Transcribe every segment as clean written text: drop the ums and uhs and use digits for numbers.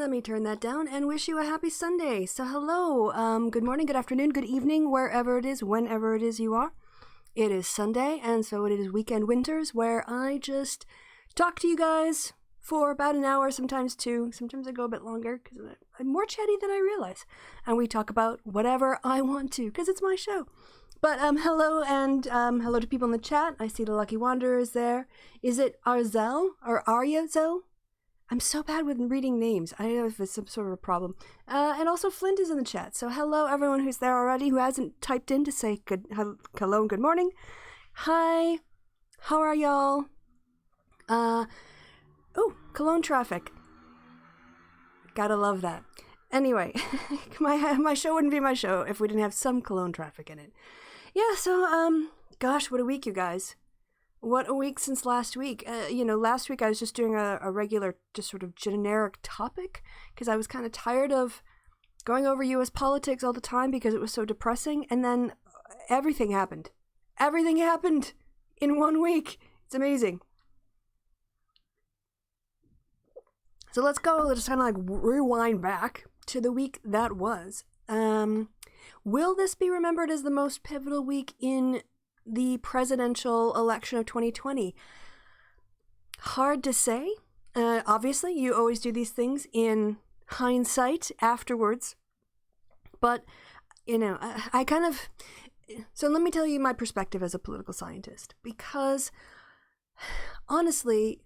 let me turn that down and wish you a happy Sunday. So hello, good morning, good afternoon, good evening, wherever it is, whenever it is you are. It is Sunday, and so it is Weekend Winters, where I just talk to you guys for about an hour, sometimes two. Sometimes I go a bit longer, because I'm more chatty than I realize. And we talk about whatever I want to, because it's my show. But hello, and hello to people in the chat. I see the Lucky Wanderer is there. Is it Arzel, or Aryazel? I'm so bad with reading names. I don't know if it's some sort of a problem. And also Flint is in the chat. So hello everyone who's there already who hasn't typed in to say hello and good morning. Hi. How are y'all? Oh, Cologne traffic. Gotta love that. Anyway, my show wouldn't be my show if we didn't have some Cologne traffic in it. Yeah, so, gosh, what a week, you guys. What a week since last week. Last week I was just doing a regular, just sort of generic topic, because I was kind of tired of going over U.S. politics all the time because it was so depressing, and then everything happened. Everything happened in 1 week. It's amazing. So let's kind of like rewind back to the week that was. Will this be remembered as the most pivotal week in the presidential election of 2020? Hard to say. Obviously, you always do these things in hindsight afterwards. But, I kind of... So let me tell you my perspective as a political scientist. Because, honestly,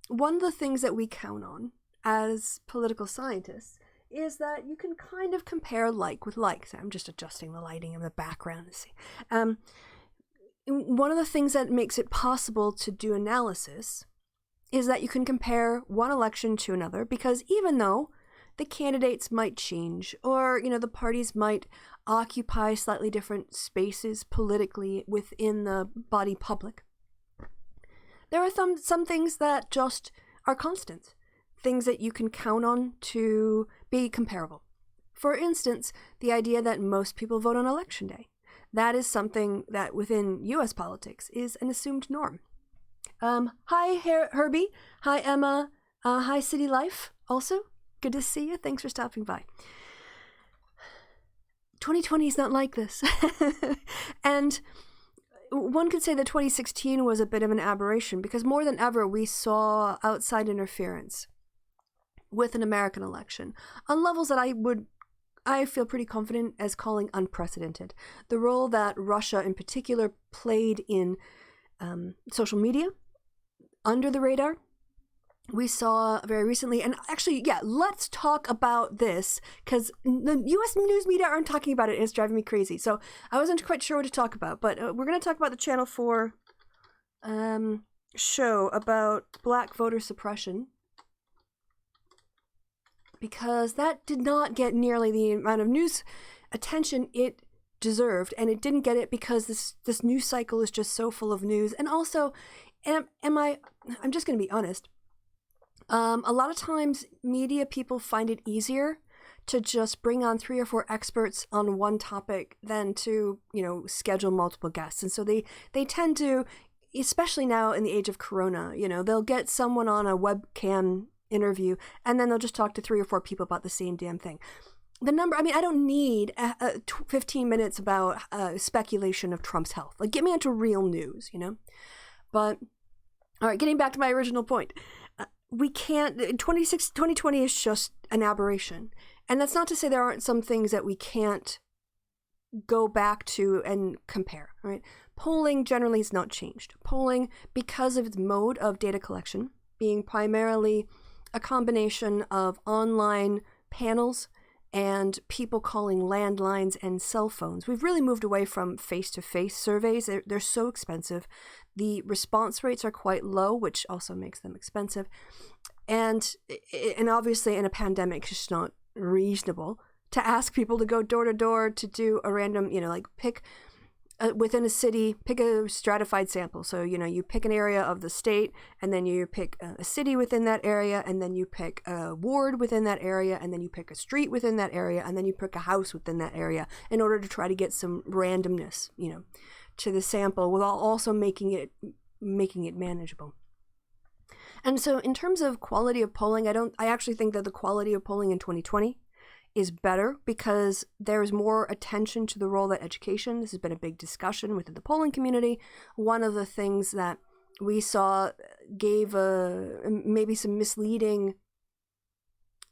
one of the things that we count on as political scientists is that you can kind of compare like with like. So I'm just adjusting the lighting in the background to see. One of the things that makes it possible to do analysis is that you can compare one election to another, because even though the candidates might change, or, the parties might occupy slightly different spaces politically within the body public, there are some things that just are constant, things that you can count on to be comparable. For instance, the idea that most people vote on election day. That is something that within U.S. politics is an assumed norm. Hi, Herbie. Hi, Emma. Hi, City Life. Also, good to see you. Thanks for stopping by. 2020 is not like this. And one could say that 2016 was a bit of an aberration, because more than ever we saw outside interference with an American election on levels that I feel pretty confident as calling unprecedented. The role that Russia in particular played in social media, under the radar, we saw very recently. And actually, yeah, let's talk about this, because the U.S. news media aren't talking about it, and it's driving me crazy. So I wasn't quite sure what to talk about, but we're going to talk about the Channel 4 show about black voter suppression, because that did not get nearly the amount of news attention it deserved, and it didn't get it because this news cycle is just so full of news. And also, I'm just going to be honest, a lot of times media people find it easier to just bring on 3 or 4 experts on one topic than to, schedule multiple guests. And so they tend to, especially now in the age of Corona, they'll get someone on a webcam interview, and then they'll just talk to 3 or 4 people about the same damn thing. I don't need 15 minutes about speculation of Trump's health. Like, get me into real news, But, all right, getting back to my original point. We can't, 2020 is just an aberration. And that's not to say there aren't some things that we can't go back to and compare, right? Polling generally has not changed. Polling, because of its mode of data collection, being primarily a combination of online panels and people calling landlines and cell phones. We've really moved away from face-to-face surveys. They're so expensive. The response rates are quite low, which also makes them expensive. And obviously in a pandemic, it's just not reasonable to ask people to go door to door to do a random, pick within a city, pick a stratified sample. So, you pick an area of the state, and then you pick a city within that area, and then you pick a ward within that area, and then you pick a street within that area, and then you pick a house within that area in order to try to get some randomness, to the sample, while also making it manageable. And so in terms of quality of polling, I actually think that the quality of polling in 2020 is better because there is more attention to the role that education. This has been a big discussion within the polling community. One of the things that we saw gave maybe some misleading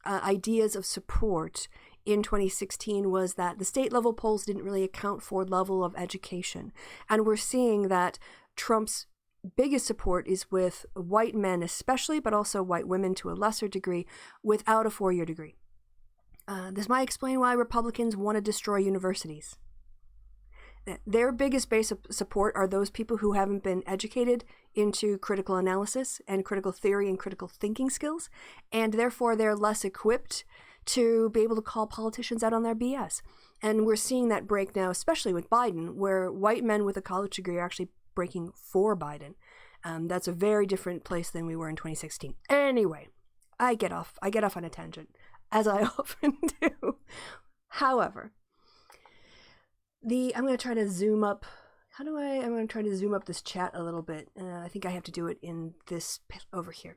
ideas of support in 2016 was that the state level polls didn't really account for level of education. And we're seeing that Trump's biggest support is with white men especially, but also white women to a lesser degree, without a 4-year degree. This might explain why Republicans want to destroy universities. Their biggest base of support are those people who haven't been educated into critical analysis and critical theory and critical thinking skills, and therefore they're less equipped to be able to call politicians out on their BS. And we're seeing that break now, especially with Biden, where white men with a college degree are actually breaking for Biden. That's a very different place than we were in 2016. Anyway, I get off on a tangent, as I often do. However, I'm going to try to zoom up. I'm going to try to zoom up this chat a little bit. I think I have to do it in this over here.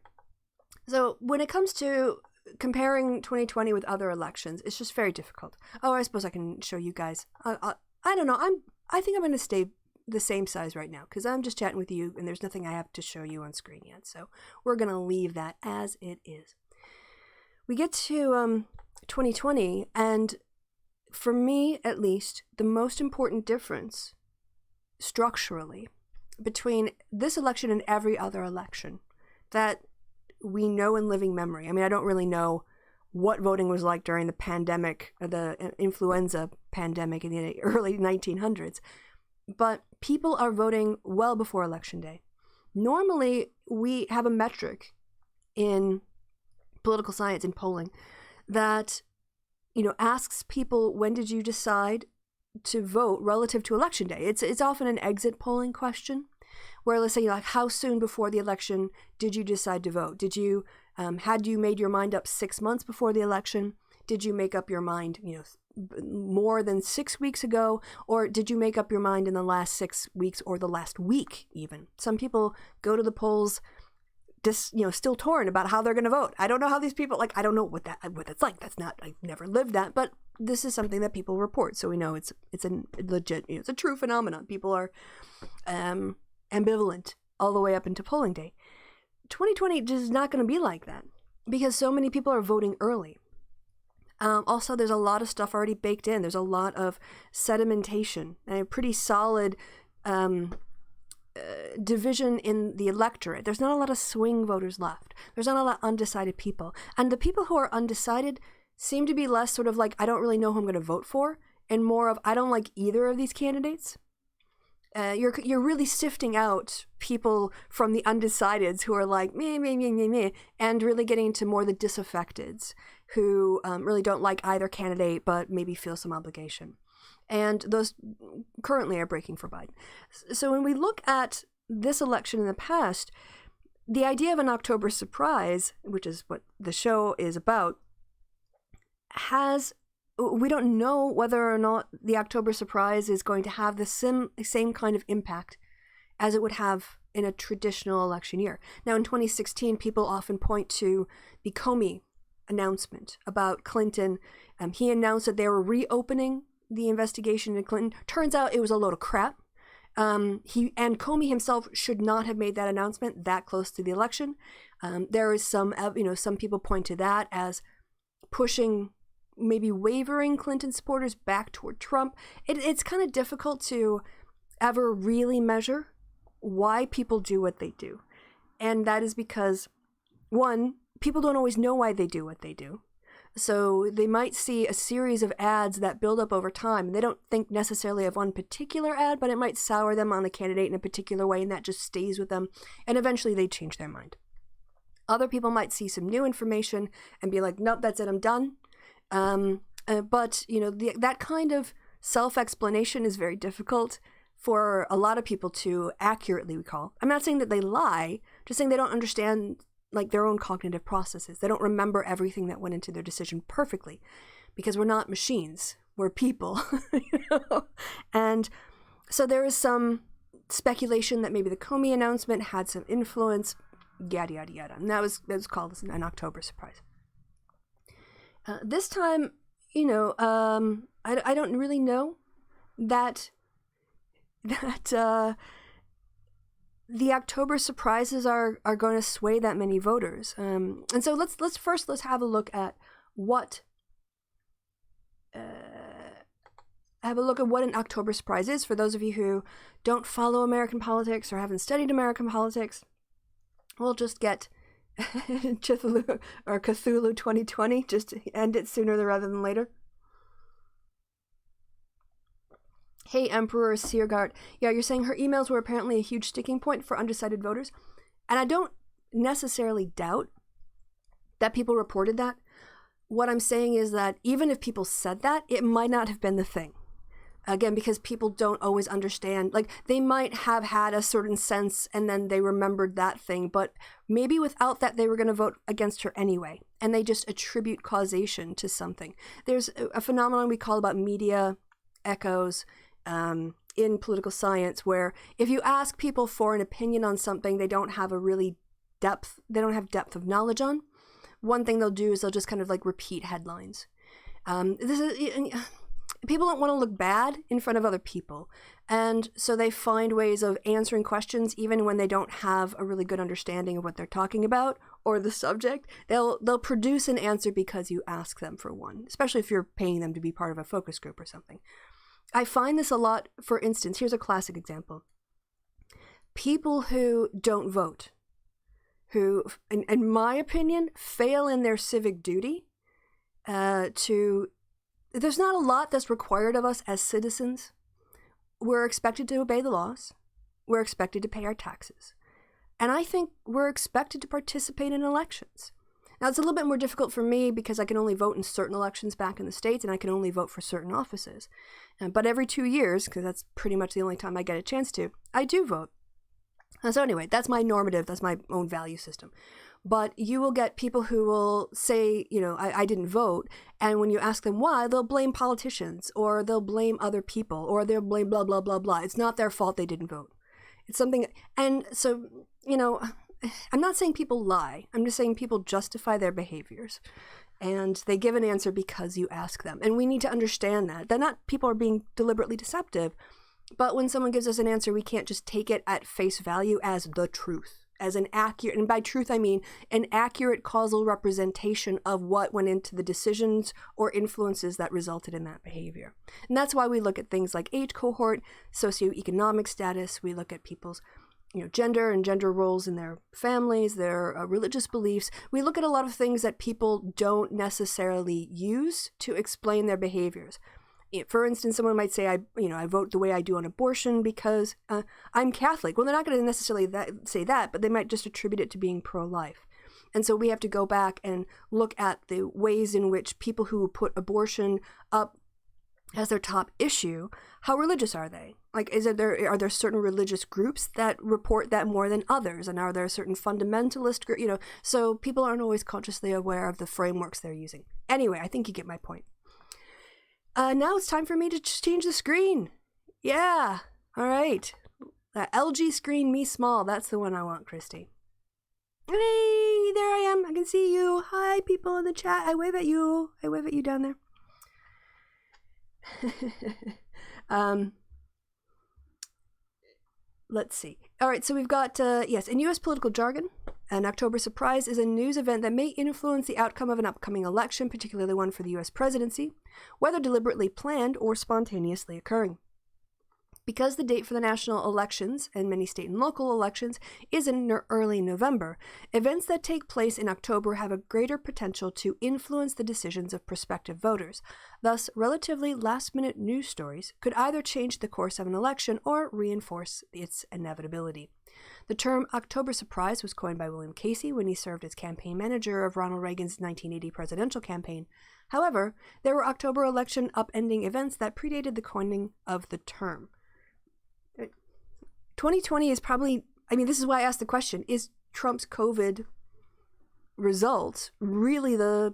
So when it comes to comparing 2020 with other elections, it's just very difficult. Oh, I suppose I can show you guys. I don't know. I think I'm going to stay the same size right now because I'm just chatting with you and there's nothing I have to show you on screen yet. So we're going to leave that as it is. We get to 2020, and for me at least, the most important difference structurally between this election and every other election that we know in living memory. I mean, I don't really know what voting was like during the pandemic, or the influenza pandemic in the early 1900s, but people are voting well before Election Day. Normally, we have a metric in political science and polling that, asks people, when did you decide to vote relative to Election Day? It's often an exit polling question where, let's say, how soon before the election did you decide to vote? Did you, had you made your mind up 6 months before the election? Did you make up your mind, more than 6 weeks ago? Or did you make up your mind in the last 6 weeks or the last week even? Some people go to the polls still torn about how they're going to vote. I don't know how these people, I don't know what that's like. I've never lived that, but this is something that people report. So we know it's a legit, it's a true phenomenon. People are ambivalent all the way up into polling day. 2020 is not going to be like that because so many people are voting early. Also, there's a lot of stuff already baked in. There's a lot of sedimentation and a pretty solid division in the electorate. There's not a lot of swing voters left. There's not a lot of undecided people. And the people who are undecided seem to be less sort of I don't really know who I'm going to vote for, and more of, I don't like either of these candidates. You're really sifting out people from the undecideds who are me, and really getting into more the disaffecteds who really don't like either candidate but maybe feel some obligation. And those currently are breaking for Biden. So when we look at this election in the past, the idea of an October surprise, which is what the show is about, we don't know whether or not the October surprise is going to have the same kind of impact as it would have in a traditional election year. Now, in 2016, people often point to the Comey announcement about Clinton. He announced that they were reopening the investigation into Clinton. Turns out it was a load of crap. Comey himself should not have made that announcement that close to the election. There is some people point to that as pushing maybe wavering Clinton supporters back toward Trump. It's kind of difficult to ever really measure why people do what they do. And that is because, one, people don't always know why they do what they do. So they might see a series of ads that build up over time, and they don't think necessarily of one particular ad, but it might sour them on the candidate in a particular way, and that just stays with them, and eventually they change their mind. Other people might see some new information and be like, nope, that's it, I'm done. But that kind of self-explanation is very difficult for a lot of people to accurately recall. I'm not saying that they lie, just saying they don't understand their own cognitive processes. They don't remember everything that went into their decision perfectly because we're not machines, we're people. And so there is some speculation that maybe the Comey announcement had some influence. yada, yada, yada. And that was called an October surprise. This time, I don't really know that the October surprises are going to sway that many voters. And so let's have a look at what an October surprise is for those of you who don't follow American politics or haven't studied American politics. We'll just get Cthulhu 2020, just to end it sooner rather than later. Hey, Emperor Seargart. Yeah, you're saying her emails were apparently a huge sticking point for undecided voters. And I don't necessarily doubt that people reported that. What I'm saying is that even if people said that, it might not have been the thing. Again, because people don't always understand. Like, they might have had a certain sense and then they remembered that thing, but maybe without that they were going to vote against her anyway. And they just attribute causation to something. There's a phenomenon we call about media echoes in political science, where if you ask people for an opinion on something they don't have depth of knowledge on, one thing they'll do is they'll just kind of like repeat headlines. People don't want to look bad in front of other people, and so they find ways of answering questions even when they don't have a really good understanding of what they're talking about or the subject. They'll produce an answer because you ask them for one, especially if you're paying them to be part of a focus group or something. I find this a lot. For instance, here's a classic example. People who don't vote, who, in my opinion, fail in their civic duty there's not a lot that's required of us as citizens. We're expected to obey the laws. We're expected to pay our taxes. And I think we're expected to participate in elections. Now, it's a little bit more difficult for me because I can only vote in certain elections back in the States, and I can only vote for certain offices. But every 2 years, because that's pretty much the only time I get a chance to, I do vote. So anyway, that's my normative, that's my own value system. But you will get people who will say, I didn't vote. And when you ask them why, they'll blame politicians, or they'll blame other people, or they'll blame blah, blah, blah, blah. It's not their fault they didn't vote. It's something. And so, I'm not saying people lie. I'm just saying people justify their behaviors. And they give an answer because you ask them. And we need to understand that not people are being deliberately deceptive. But when someone gives us an answer, we can't just take it at face value as the truth, as an accurate, and by truth I mean an accurate causal representation of what went into the decisions or influences that resulted in that behavior. And that's why we look at things like age cohort, socioeconomic status. We look at people's gender and gender roles in their families, their religious beliefs. We look at a lot of things that people don't necessarily use to explain their behaviors. For instance, someone might say, I vote the way I do on abortion because I'm Catholic. Well, they're not going to necessarily say that, but they might just attribute it to being pro-life. And so we have to go back and look at the ways in which people who put abortion up as their top issue, how religious are they? Like, are there certain religious groups that report that more than others? And are there certain fundamentalist groups? So people aren't always consciously aware of the frameworks they're using. Anyway, I think you get my point. Now it's time for me to change the screen. Yeah. All right. That LG screen, me small. That's the one I want, Christy. Hey, there I am. I can see you. Hi, people in the chat. I wave at you. I wave at you down there. Let's see. All right, so we've got, yes, in U.S. political jargon, an October surprise is a news event that may influence the outcome of an upcoming election, particularly one for the U.S. presidency, whether deliberately planned or spontaneously occurring. Because the date for the national elections and many state and local elections is in early November, events that take place in October have a greater potential to influence the decisions of prospective voters. Thus, relatively last-minute news stories could either change the course of an election or reinforce its inevitability. The term October surprise was coined by William Casey when he served as campaign manager of Ronald Reagan's 1980 presidential campaign. However, there were October election upending events that predated the coining of the term. 2020 is probably, this is why I asked the question, is Trump's COVID results really the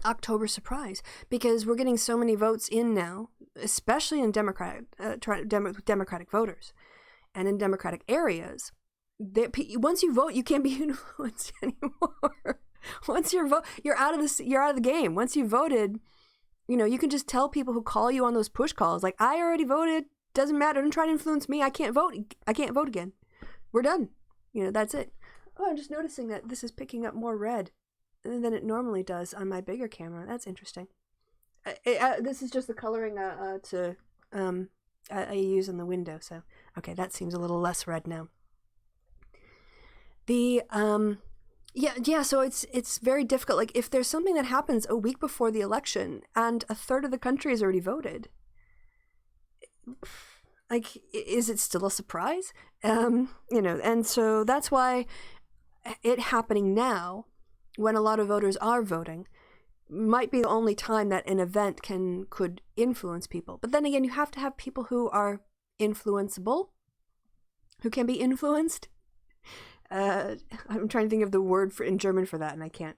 October surprise? Because we're getting so many votes in now, especially in Democratic voters and in Democratic areas, once you vote, you can't be influenced anymore. Once you're out of the game. Once you voted, you can just tell people who call you on those push calls, like, I already voted, doesn't matter, don't try to influence me, I can't vote again. We're done. That's it. Oh, I'm just noticing that this is picking up more red than it normally does on my bigger camera. That's interesting. This is just the coloring I use in the window, so okay, that seems a little less red now. So it's very difficult. Like, if there's something that happens a week before the election and a third of the country has already voted, like, is it still a surprise? And so that's why it happening now, when a lot of voters are voting, might be the only time that an event could influence people. But then again, you have to have people who are influenceable, who can be influenced. I'm trying to think of the word in German for that, and I can't.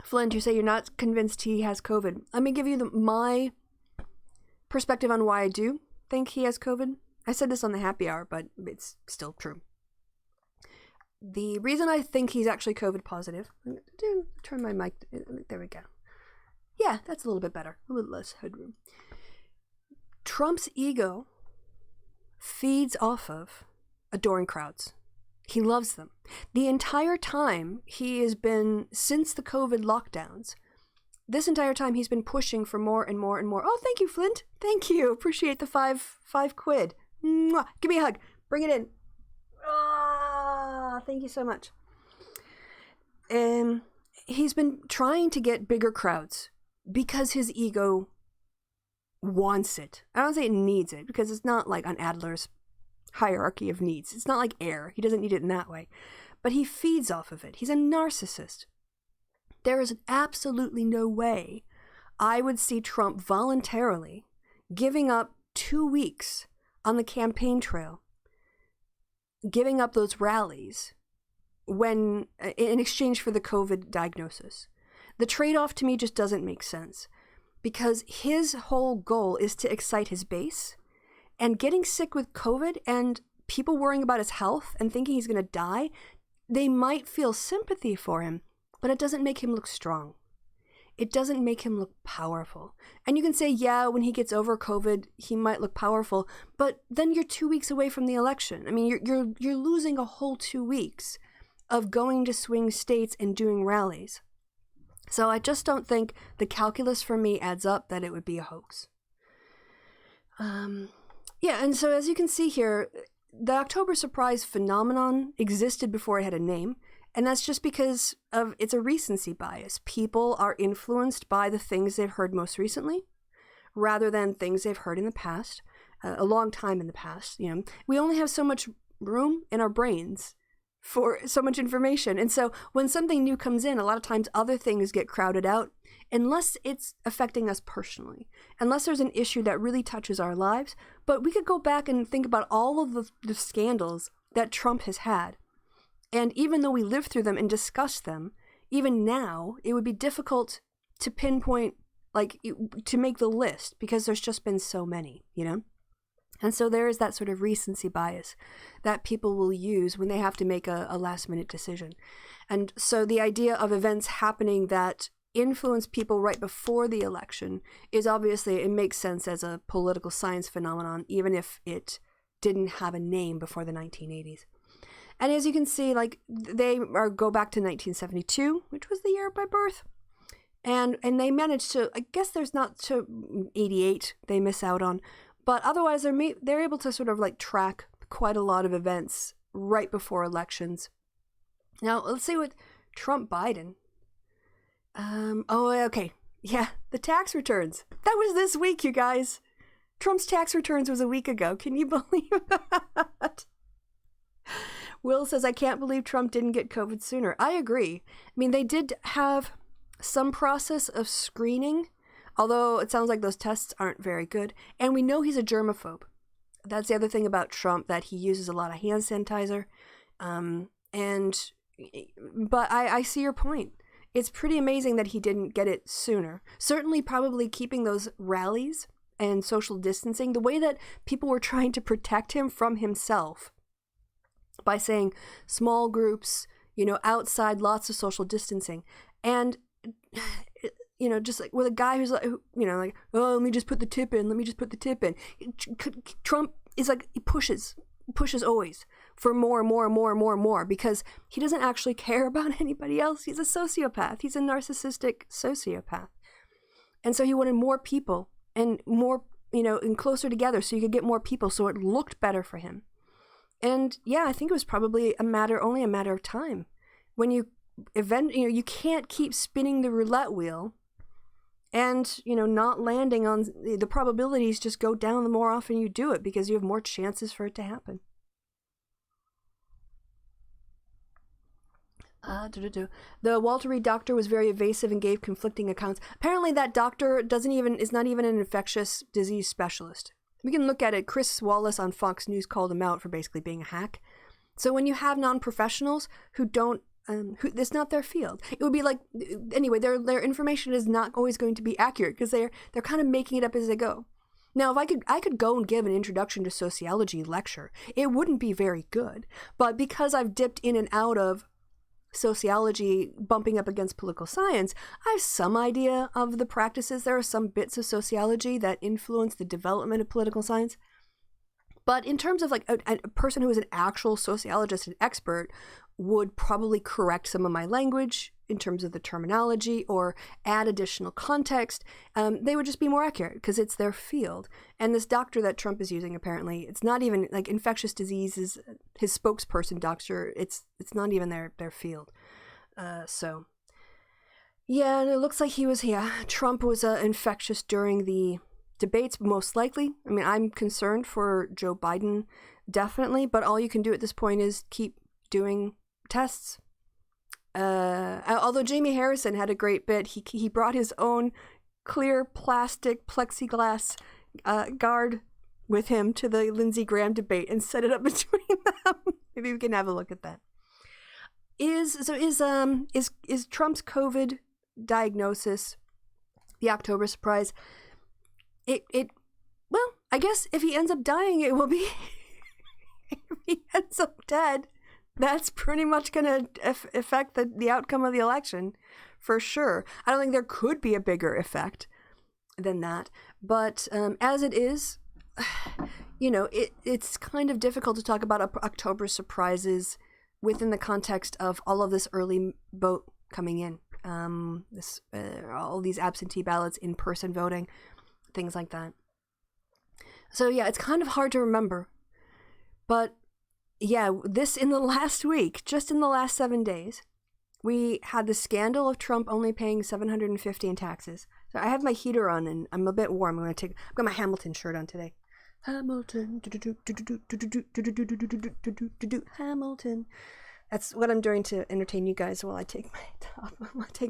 Flint, you say you're not convinced he has COVID. Let me give you my perspective on why I do think he has COVID. I said this on the happy hour, but it's still true. The reason I think he's actually COVID positive, turn my mic, there we go. Yeah, that's a little bit better, a little less headroom. Trump's ego feeds off of adoring crowds. He loves them. The entire time he has been, since the COVID lockdowns, this entire time he's been pushing for more and more and more. Oh, thank you, Flint. Thank you. Appreciate the five quid. Mwah. Give me a hug. Bring it in. Thank you so much. He's been trying to get bigger crowds because his ego wants it. I don't say it needs it, because it's not like on Adler's hierarchy of needs. It's not like air. He doesn't need it in that way. But he feeds off of it. He's a narcissist. There is absolutely no way I would see Trump voluntarily giving up 2 weeks on the campaign trail, giving up those rallies when in exchange for the COVID diagnosis. The trade-off to me just doesn't make sense, because his whole goal is to excite his base, and getting sick with COVID and people worrying about his health and thinking he's going to die, they might feel sympathy for him, but it doesn't make him look strong. It doesn't make him look powerful. And you can say, yeah, when he gets over COVID, he might look powerful, but then you're 2 weeks away from the election. I mean, you're losing a whole 2 weeks of going to swing states and doing rallies. So I just don't think the calculus for me adds up that it would be a hoax. And so as you can see here, the October surprise phenomenon existed before it had a name. And that's just because it's a recency bias. People are influenced by the things they've heard most recently, rather than things they've heard in the past, a long time in the past. We only have so much room in our brains for so much information. And so when something new comes in, a lot of times other things get crowded out, unless it's affecting us personally, unless there's an issue that really touches our lives. But we could go back and think about all of the scandals that Trump has had. And even though we lived through them and discussed them, even now, it would be difficult to pinpoint, to make the list, because there's just been so many, And so there is that sort of recency bias that people will use when they have to make a last-minute decision. And so the idea of events happening that influence people right before the election is obviously, it makes sense as a political science phenomenon, even if it didn't have a name before the 1980s. And as you can see, they go back to 1972, which was the year of my birth. And they managed to, I guess there's not to 88 they miss out on, but otherwise they're able to sort of track quite a lot of events right before elections. Now, let's see what Trump-Biden. Okay. Yeah, the tax returns. That was this week, you guys. Trump's tax returns was a week ago. Can you believe that? Will says, I can't believe Trump didn't get COVID sooner. I agree. I mean, they did have some process of screening, although it sounds like those tests aren't very good. And we know he's a germaphobe. That's the other thing about Trump, that he uses a lot of hand sanitizer. But I see your point. It's pretty amazing that he didn't get it sooner. Certainly, probably keeping those rallies and social distancing, the way that people were trying to protect him from himself by saying small groups, outside, lots of social distancing. And, just like with a guy who's like, like, oh, let me just put the tip in. Trump is like, he pushes always for more and more and more and more and more, because he doesn't actually care about anybody else. He's a sociopath. He's a narcissistic sociopath. And so he wanted more people and more, and closer together so you could get more people, so it looked better for him. And yeah, I think it was probably only a matter of time when you can't keep spinning the roulette wheel and, not landing on the probabilities just go down the more often you do it, because you have more chances for it to happen. The Walter Reed doctor was very evasive and gave conflicting accounts. Apparently that doctor is not even an infectious disease specialist. We can look at it. Chris Wallace on Fox News called him out for basically being a hack. So when you have non-professionals who don't, it's not their field. It would be like, anyway, their information is not always going to be accurate because they're kind of making it up as they go. Now, if I could go and give an introduction to sociology lecture, it wouldn't be very good. But because I've dipped in and out of sociology bumping up against political science, I have some idea of the practices. There are some bits of sociology that influence the development of political science. But in terms of like a person who is an actual sociologist and expert would probably correct some of my language in terms of the terminology or add additional context. They would just be more accurate because it's their field. And this doctor that Trump is using, apparently, it's not even like infectious diseases, his spokesperson doctor, it's not even their field. So, yeah, and it looks like Trump was infectious during the debates, most likely. I mean, I'm concerned for Joe Biden, definitely, but all you can do at this point is keep doing tests. Although Jamie Harrison had a great bit, he brought his own clear plastic plexiglass guard with him to the Lindsey Graham debate and set it up between them. Maybe we can have a look at that. Is Trump's COVID diagnosis the October surprise? Well, I guess if he ends up dying, it will be. If he ends up dead, that's pretty much going to affect the outcome of the election, for sure. I don't think there could be a bigger effect than that. But as it is, it's kind of difficult to talk about October surprises within the context of all of this early vote coming in. All these absentee ballots, in-person voting, things like that. So yeah, it's kind of hard to remember. But yeah, this in the last week, just in the last 7 days, we had the scandal of Trump only paying $750 in taxes. So I have my heater on and I'm a bit warm. I've got my Hamilton shirt on today. Hamilton. Hamilton. That's what I'm doing to entertain you guys while I take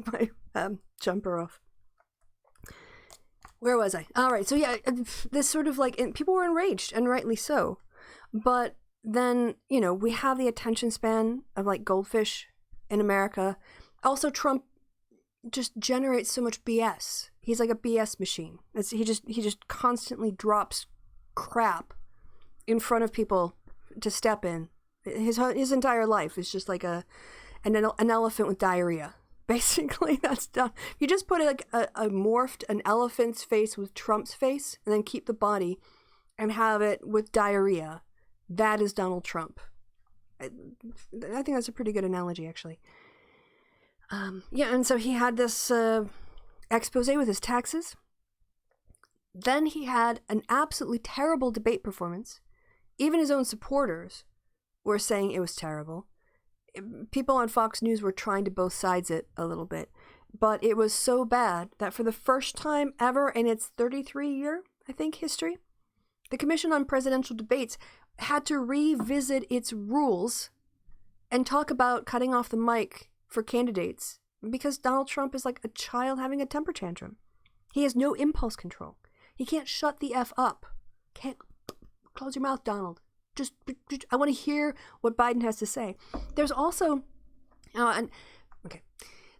my jumper off. Where was I? All right. So yeah, this sort of like, and people were enraged, and rightly so. But then, we have the attention span of like goldfish in America. Also, Trump just generates so much BS. He's like a BS machine. He just constantly drops crap in front of people to step in. His entire life is just like an elephant with diarrhea. Basically, that's done. You just put like a morphed an elephant's face with Trump's face, and then keep the body, and have it with diarrhea. That is Donald Trump. I think that's a pretty good analogy, actually. And so he had this expose with his taxes. Then he had an absolutely terrible debate performance. Even his own supporters were saying it was terrible. People on Fox News were trying to both sides it a little bit. But it was so bad that for the first time ever in its 33-year, I think, history, the Commission on Presidential Debates had to revisit its rules and talk about cutting off the mic for candidates because Donald Trump is like a child having a temper tantrum. He has no impulse control. He can't shut the F up. Can't close your mouth, Donald. Just I want to hear what Biden has to say. There's also,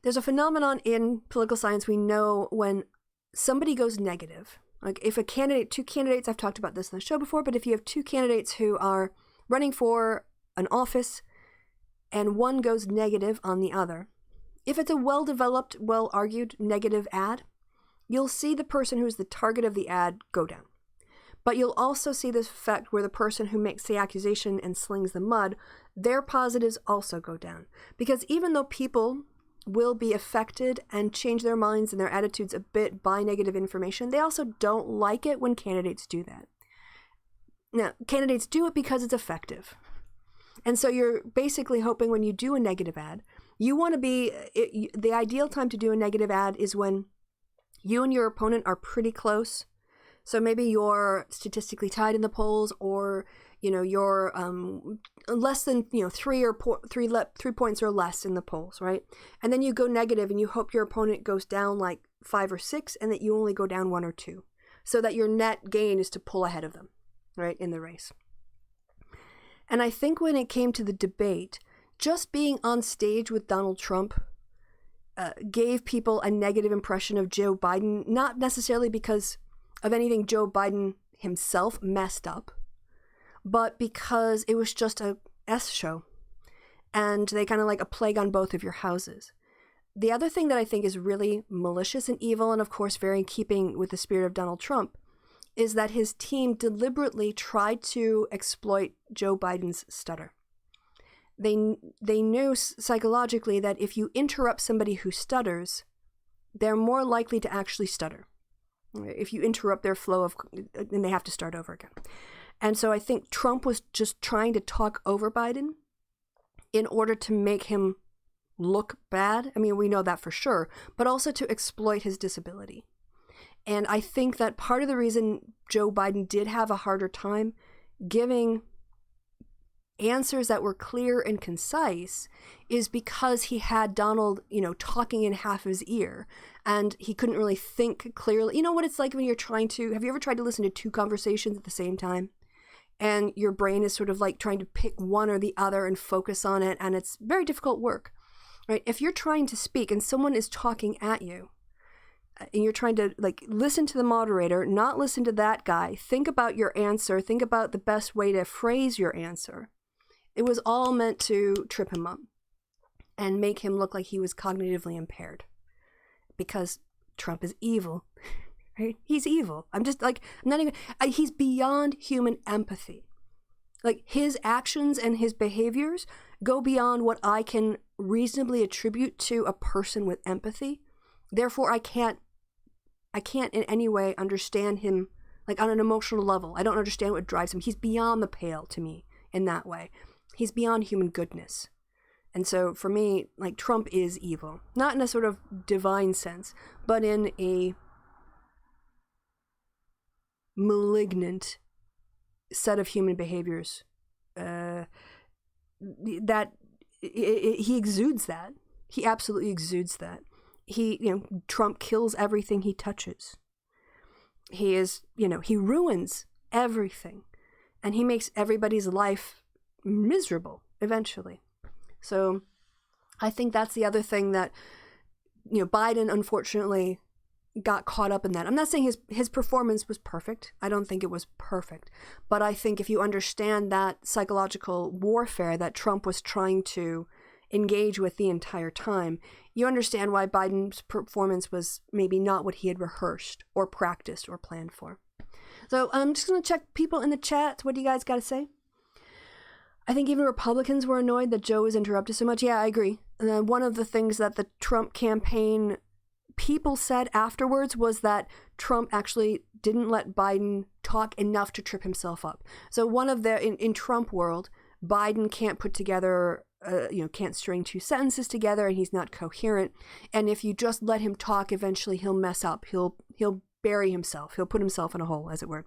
there's a phenomenon in political science we know when somebody goes negative. Like if two candidates, I've talked about this on the show before, but if you have two candidates who are running for an office and one goes negative on the other, if it's a well-developed, well-argued negative ad, you'll see the person who's the target of the ad go down. But you'll also see this effect where the person who makes the accusation and slings the mud, their positives also go down. Because even though people will be affected and change their minds and their attitudes a bit by negative information, they also don't like it when candidates do that. Now, candidates do it because it's effective. And so you're basically hoping when you do a negative ad, you want to be, the ideal time to do a negative ad is when you and your opponent are pretty close. So maybe you're statistically tied in the polls, or you're less than 3 points or less in the polls, right? And then you go negative, and you hope your opponent goes down like 5 or 6, and that you only go down 1 or 2, so that your net gain is to pull ahead of them, right, in the race. And I think when it came to the debate, just being on stage with Donald Trump gave people a negative impression of Joe Biden, not necessarily because of anything Joe Biden himself messed up, but because it was just a S show, and they kind of like a plague on both of your houses. The other thing that I think is really malicious and evil, and of course very in keeping with the spirit of Donald Trump, is that his team deliberately tried to exploit Joe Biden's stutter. They knew psychologically that if you interrupt somebody who stutters, they're more likely to actually stutter. If you interrupt their flow then they have to start over again. And so I think Trump was just trying to talk over Biden in order to make him look bad. I mean, we know that for sure, but also to exploit his disability. And I think that part of the reason Joe Biden did have a harder time giving answers that were clear and concise is because he had Donald, talking in half his ear, and he couldn't really think clearly. You know what it's like when have you ever tried to listen to 2 conversations at the same time? And your brain is sort of like trying to pick one or the other and focus on it, and it's very difficult work, right? If you're trying to speak and someone is talking at you, and you're trying to listen to the moderator, not listen to that guy, think about your answer, think about the best way to phrase your answer. It was all meant to trip him up and make him look like he was cognitively impaired, because Trump is evil, right? He's evil. He's beyond human empathy. Like, his actions and his behaviors go beyond what I can reasonably attribute to a person with empathy. Therefore, I can't in any way understand him, on an emotional level. I don't understand what drives him. He's beyond the pale to me in that way. He's beyond human goodness. And so for me, Trump is evil. Not in a sort of divine sense, but in a malignant set of human behaviors that he exudes that. He absolutely exudes that. Trump kills everything he touches. He is, he ruins everything, and he makes everybody's life miserable eventually. So I think that's the other thing that, Biden unfortunately got caught up in that. I'm not saying his performance was perfect. I don't think it was perfect. But I think if you understand that psychological warfare that Trump was trying to engage with the entire time, you understand why Biden's performance was maybe not what he had rehearsed or practiced or planned for. So I'm just going to check people in the chat. What do you guys got to say? I think even Republicans were annoyed that Joe was interrupted so much. Yeah, I agree. And then one of the things that the Trump campaign people said afterwards was that Trump actually didn't let Biden talk enough to trip himself up. So one of in Trump world, Biden can't put together, can't string 2 sentences together, and he's not coherent. And if you just let him talk, eventually he'll mess up. He'll bury himself. He'll put himself in a hole, as it were.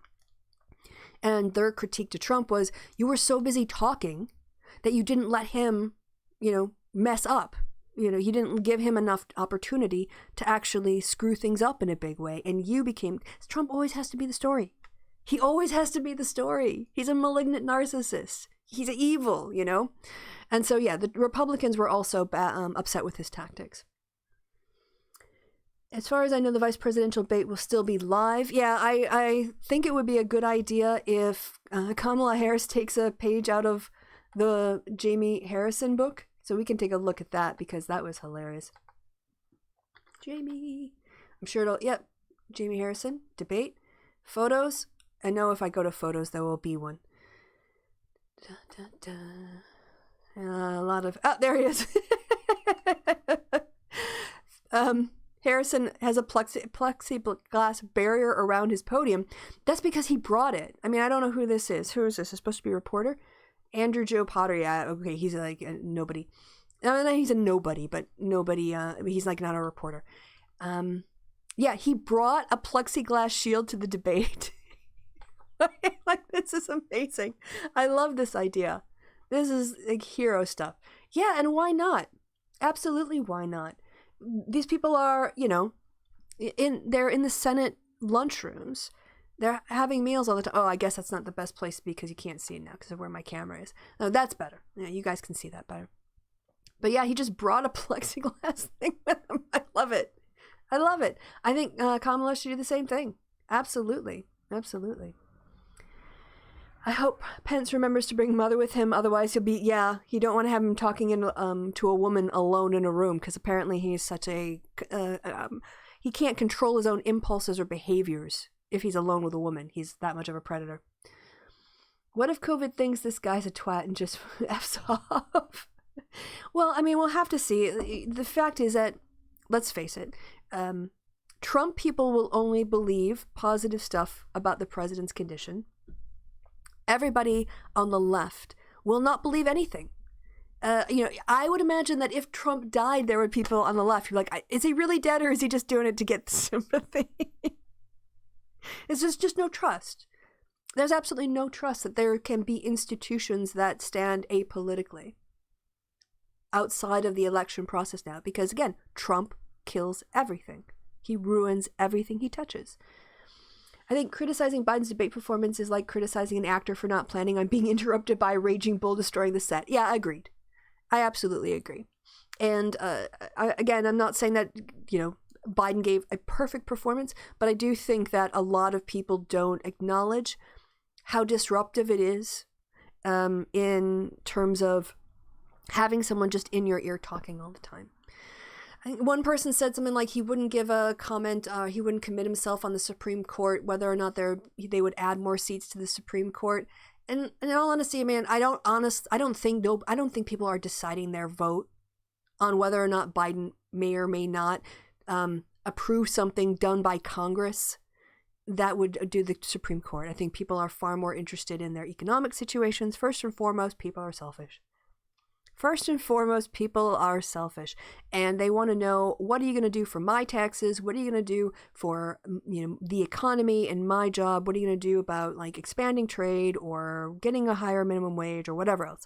And their critique to Trump was, you were so busy talking that you didn't let him, mess up. You didn't give him enough opportunity to actually screw things up in a big way. And Trump always has to be the story. He always has to be the story. He's a malignant narcissist. He's evil, And so, yeah, the Republicans were also upset with his tactics. As far as I know, the vice presidential debate will still be live. Yeah, I think it would be a good idea if Kamala Harris takes a page out of the Jamie Harrison book, so we can take a look at that, because that was hilarious. Jamie. I'm sure it'll, yep, Jamie Harrison, debate, photos. I know if I go to photos, there will be one. A lot of, there he is. Harrison has a plexiglass barrier around his podium. That's because he brought it. I mean, I don't know who this is. Who is this? It's supposed to be a reporter? Andrew Joe Potter. Yeah, okay, he's like a nobody. No, he's a nobody, but nobody, he's like not a reporter. Yeah, he brought a plexiglass shield to the debate. Like, this is amazing. I love this idea. This is like hero stuff. Yeah, and why not? Absolutely, why not? These people are, you know, they're in the Senate lunchrooms. They're having meals all the time. Oh, I guess that's not the best place because you can't see it now because of where my camera is. No, that's better. Yeah, you guys can see that better. But yeah, he just brought a plexiglass thing with him. I love it. I love it. I think Kamala should do the same thing. Absolutely. Absolutely. I hope Pence remembers to bring Mother with him. Otherwise, he'll be, you don't want to have him talking to a woman alone in a room, because apparently he's such a, he can't control his own impulses or behaviors if he's alone with a woman. He's that much of a predator. What if COVID thinks this guy's a twat and just F's off? Well, I mean, we'll have to see. The fact is that, let's face it, Trump people will only believe positive stuff about the president's condition. Everybody on the left will not believe anything. I would imagine that if Trump died, there were people on the left who are like, is he really dead, or is he just doing it to get sympathy? It's just no trust. There's absolutely no trust that there can be institutions that stand apolitically outside of the election process now. Because again, Trump kills everything. He ruins everything he touches. I think criticizing Biden's debate performance is like criticizing an actor for not planning on being interrupted by a raging bull destroying the set. Yeah, agreed. I absolutely agree. And I'm not saying that, Biden gave a perfect performance, but I do think that a lot of people don't acknowledge how disruptive it is in terms of having someone just in your ear talking all the time. I think one person said something like he wouldn't give a comment, he wouldn't commit himself on the Supreme Court, whether or not they would add more seats to the Supreme Court. And in all honesty, man, I don't think people are deciding their vote on whether or not Biden may or may not approve something done by Congress that would do the Supreme Court. I think people are far more interested in their economic situations. First and foremost, people are selfish. And they want to know, what are you going to do for my taxes? What are you going to do for the economy and my job? What are you going to do about like expanding trade or getting a higher minimum wage or whatever else?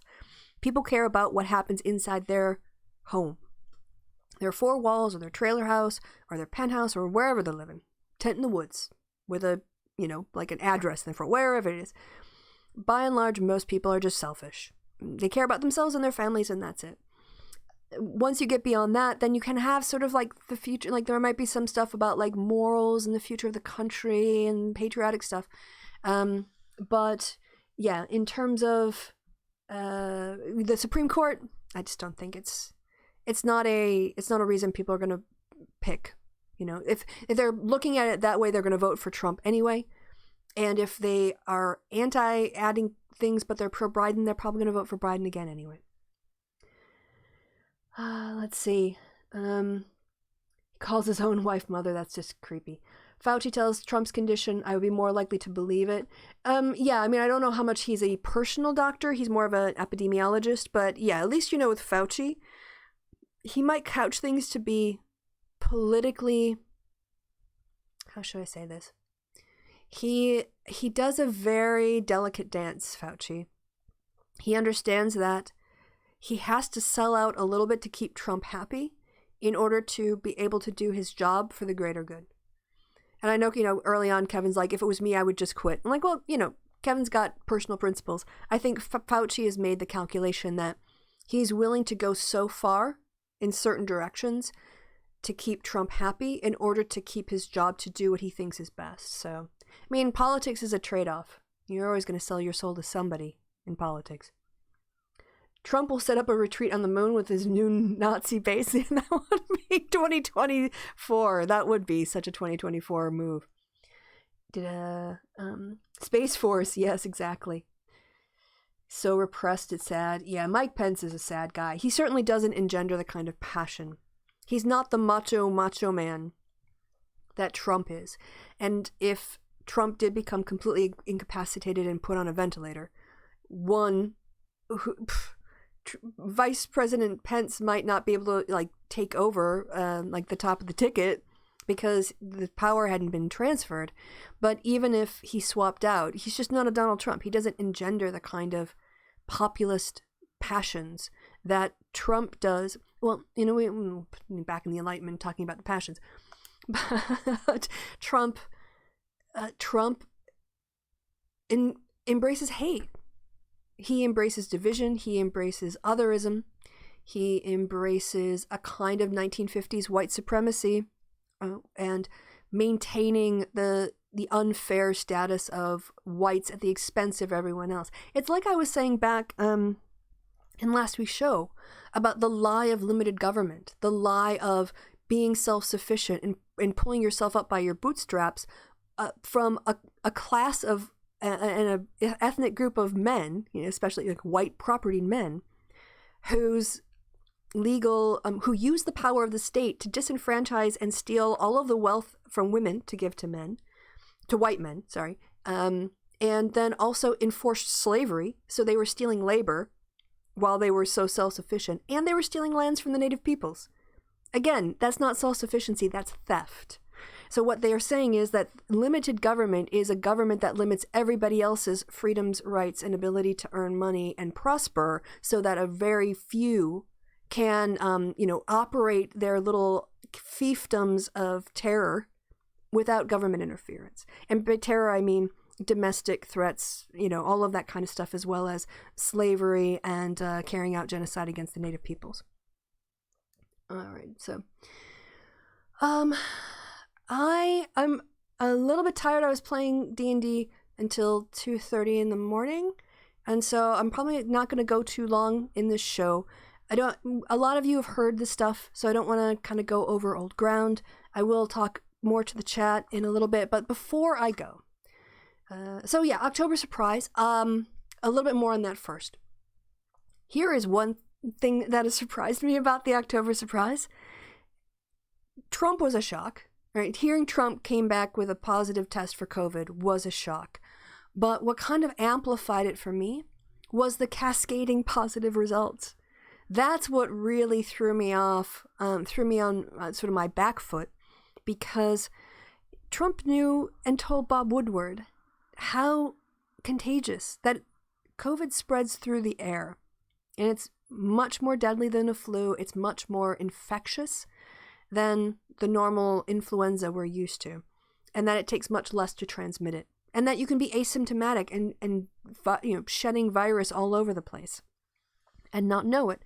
People care about what happens inside their home, their four walls, or their trailer house, or their penthouse, or wherever they're living, tent in the woods with a like an address in the front, wherever it is. By and large, most people are just selfish. They care about themselves and their families, and that's it. Once you get beyond that, then you can have sort of like the future, like there might be some stuff about like morals and the future of the country and patriotic stuff. But yeah, in terms of the Supreme Court, I just don't think it's not a reason people are going to pick. If they're looking at it that way, they're going to vote for Trump anyway. And if they are anti-adding things, but they're pro-Biden, they're probably going to vote for Biden again anyway. Let's see. He calls his own wife mother. That's just creepy. Fauci tells Trump's condition, I would be more likely to believe it. Yeah, I mean, I don't know how much he's a personal doctor. He's more of an epidemiologist. But yeah, at least with Fauci, he might couch things to be politically... How should I say this? He does a very delicate dance, Fauci. He understands that he has to sell out a little bit to keep Trump happy in order to be able to do his job for the greater good. And I know, early on, Kevin's like, if it was me, I would just quit. I'm like, well, Kevin's got personal principles. I think Fauci has made the calculation that he's willing to go so far in certain directions to keep Trump happy in order to keep his job to do what he thinks is best. So, I mean, politics is a trade-off. You're always going to sell your soul to somebody in politics. Trump will set up a retreat on the moon with his new Nazi base, and that would be 2024. That would be such a 2024 move. Space Force, yes, exactly. So repressed, it's sad. Yeah, Mike Pence is a sad guy. He certainly doesn't engender the kind of passion. He's not the macho man that Trump is. And if Trump did become completely incapacitated and put on a ventilator, Vice President Pence might not be able to take over the top of the ticket because the power hadn't been transferred. But even if he swapped out, he's just not a Donald Trump. He doesn't engender the kind of populist passions that Trump does. Well, we back in the Enlightenment talking about the passions, but Trump embraces hate. He embraces division. He embraces otherism. He embraces a kind of 1950s white supremacy and maintaining the unfair status of whites at the expense of everyone else. It's like I was saying back in last week's show about the lie of limited government, the lie of being self-sufficient and pulling yourself up by your bootstraps from a class of and an ethnic group of men, especially white property men, who use the power of the state to disenfranchise and steal all of the wealth from women to give to white men, and then also enforced slavery. So they were stealing labor while they were so self-sufficient, and they were stealing lands from the native peoples. Again, that's not self-sufficiency, that's theft. So what they are saying is that limited government is a government that limits everybody else's freedoms, rights, and ability to earn money and prosper so that a very few can, operate their little fiefdoms of terror without government interference. And by terror, I mean domestic threats, all of that kind of stuff, as well as slavery and carrying out genocide against the native peoples. All right, so I'm a little bit tired. I was playing D&D until 2:30 in the morning, and so I'm probably not going to go too long in this show. A lot of you have heard this stuff, so I don't want to kind of go over old ground. I will talk more to the chat in a little bit, but before I go, October surprise, a little bit more on that first. Here is one thing that has surprised me about the October surprise. Trump was a shock. Right, hearing Trump came back with a positive test for COVID was a shock. But what kind of amplified it for me was the cascading positive results. That's what really threw me on sort of my back foot, because Trump knew and told Bob Woodward how contagious that COVID spreads through the air. And it's much more deadly than a flu. It's much more infectious than the normal influenza we're used to, and that it takes much less to transmit it, and that you can be asymptomatic and shedding virus all over the place and not know it.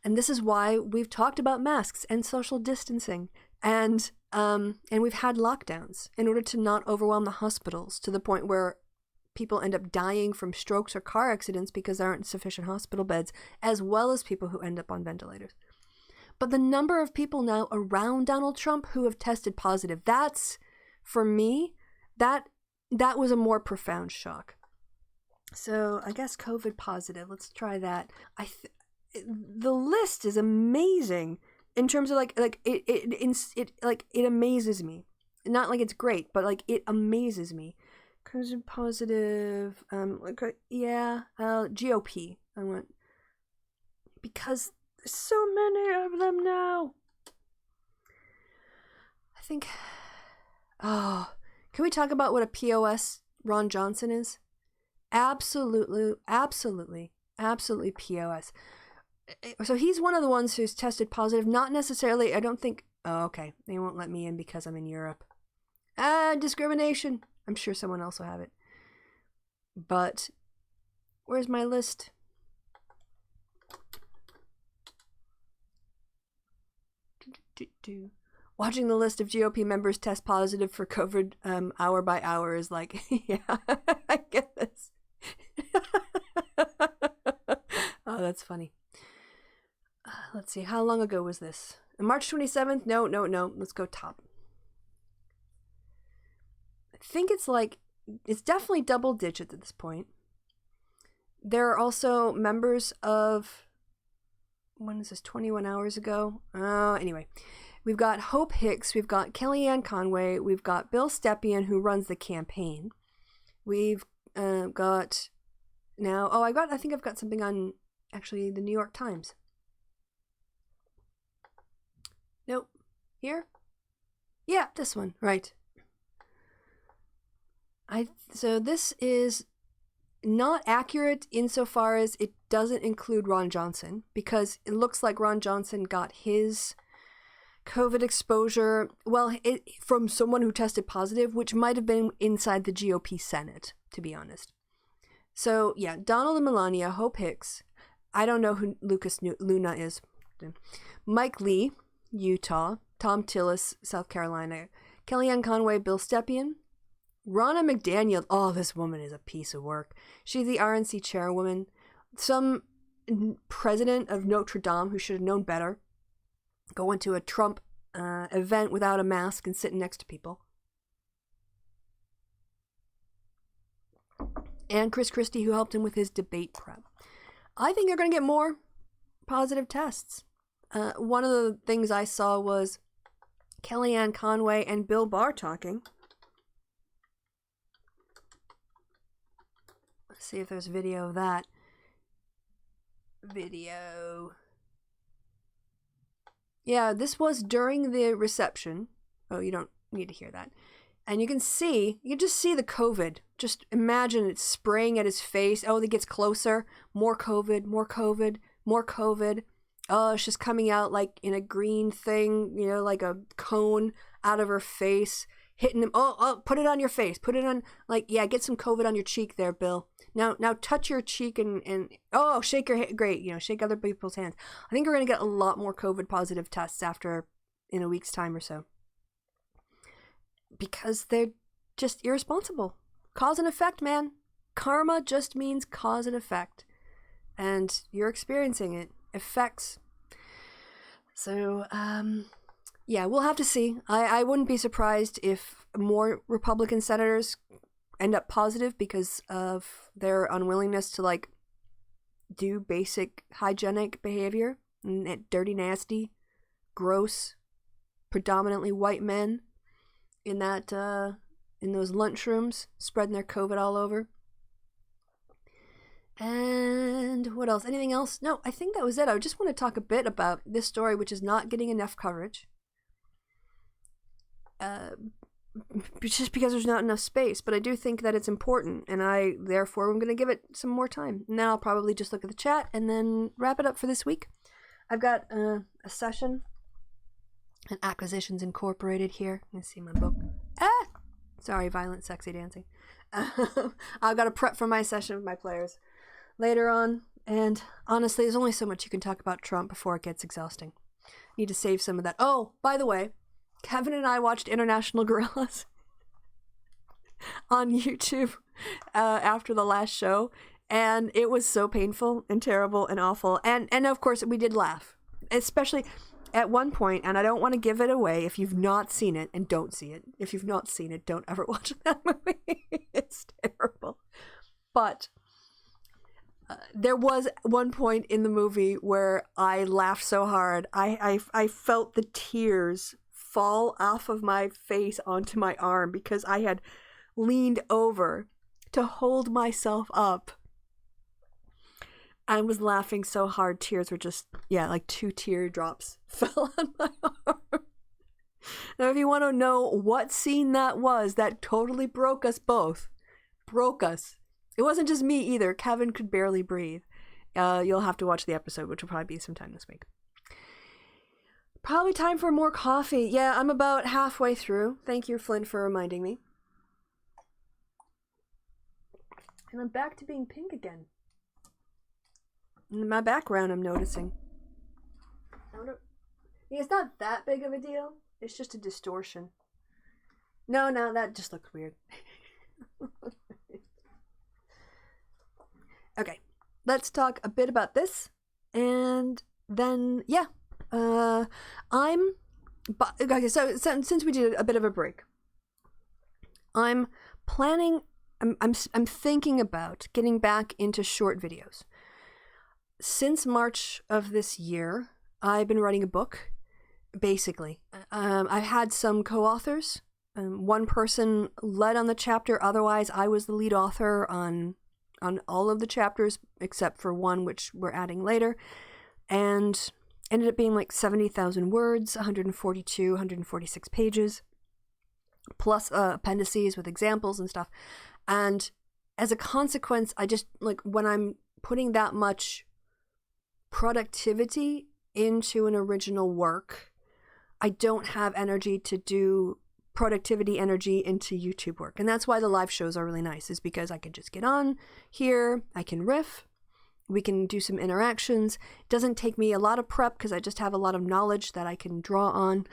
And this is why we've talked about masks and social distancing, and we've had lockdowns in order to not overwhelm the hospitals to the point where people end up dying from strokes or car accidents because there aren't sufficient hospital beds, as well as people who end up on ventilators. But the number of people now around Donald Trump who have tested positive, that's, for me, that was a more profound shock. So I guess COVID positive, let's try that. The list is amazing in terms of it amazes me. Not like it's great, but it amazes me. COVID positive, GOP. I went because so many of them now. I think, can we talk about what a POS Ron Johnson is? Absolutely POS. So he's one of the ones who's tested positive, not necessarily, I don't think, they won't let me in because I'm in Europe. Discrimination. I'm sure someone else will have it. But, where's my list? Watching the list of GOP members test positive for COVID hour by hour is like, yeah, I get this. Oh, that's funny. Let's see, how long ago was this? March 27th? No. Let's go top. I think it's definitely double digits at this point. There are also members of, when is this, 21 hours ago? Anyway, we've got Hope Hicks, we've got Kellyanne Conway, we've got Bill Stepien, who runs the campaign. We've got now, I think I've got something on, actually, the New York Times. Nope. Here? Yeah, this one, right. So this is not accurate insofar as it doesn't include Ron Johnson, because it looks like Ron Johnson got his COVID exposure, from someone who tested positive, which might have been inside the GOP Senate, to be honest. So, yeah, Donald and Melania, Hope Hicks, I don't know who Lucas Luna is, Mike Lee, Utah, Tom Tillis, South Carolina, Kellyanne Conway, Bill Stepien, Ronna McDaniel. Oh, this woman is a piece of work. She's the RNC chairwoman, some president of Notre Dame who should have known better, going to a Trump event without a mask and sitting next to people. And Chris Christie, who helped him with his debate prep. I think you're going to get more positive tests. One of the things I saw was Kellyanne Conway and Bill Barr talking. Let's see if there's video of that. Video. Yeah, this was during the reception. Oh, you don't need to hear that. And you can just see the COVID. Just imagine it spraying at his face. Oh, it gets closer. More COVID, more COVID, more COVID. Oh, it's just coming out like in a green thing, like a cone out of her face, hitting him. Oh, put it on your face. Put it on, get some COVID on your cheek there, Bill. Now touch your cheek and shake your hand. Great, shake other people's hands. I think we're going to get a lot more COVID positive tests in a week's time or so. Because they're just irresponsible. Cause and effect, man. Karma just means cause and effect. And you're experiencing it. Effects. So, we'll have to see. I wouldn't be surprised if more Republican senators end up positive because of their unwillingness to, do basic hygienic behavior. Dirty, nasty, gross, predominantly white men in those lunchrooms, spreading their COVID all over. And what else? Anything else? No, I think that was it. I just want to talk a bit about this story, which is not getting enough coverage. Just because there's not enough space, but I do think that it's important, and therefore I'm going to give it some more time. Now I'll probably just look at the chat and then wrap it up for this week. I've got a session and Acquisitions Incorporated here. Let me see my book. Sorry, violent, sexy dancing. I've got to prep for my session with my players later on, and honestly, there's only so much you can talk about Trump before it gets exhausting. Need to save some of that. Oh, by the way, Kevin and I watched International Gorillas on YouTube after the last show, and it was so painful and terrible and awful, and of course we did laugh, especially at one point, and I don't want to give it away if you've not seen it, and don't see it. If you've not seen it, don't ever watch that movie. It's terrible. But there was one point in the movie where I laughed so hard, I felt the tears fall off of my face onto my arm because I had leaned over to hold myself up. I was laughing so hard, tears were just, like 2 teardrops fell on my arm. Now, if you want to know what scene that was, that totally broke us both. Broke us. It wasn't just me either. Kevin could barely breathe. You'll have to watch the episode, which will probably be sometime this week. Probably time for more coffee. Yeah, I'm about halfway through. Thank you, Flynn, for reminding me. And I'm back to being pink again. In my background, I'm noticing. It's not that big of a deal. It's just a distortion. No, that just looks weird. Okay, let's talk a bit about this, and then okay. So since we did a bit of a break, I'm thinking about getting back into short videos. Since March of this year, I've been writing a book. Basically, I've had some co-authors. One person led on the chapter. Otherwise, I was the lead author on all of the chapters except for one, which we're adding later, and ended up being like 70,000 words, 146 pages, plus appendices with examples and stuff. And as a consequence, I just, like, when I'm putting that much productivity into an original work, I don't have energy to do productivity energy into YouTube work. And that's why the live shows are really nice, is because I can just get on here, I can riff, we can do some interactions. It doesn't take me a lot of prep because I just have a lot of knowledge that I can draw on.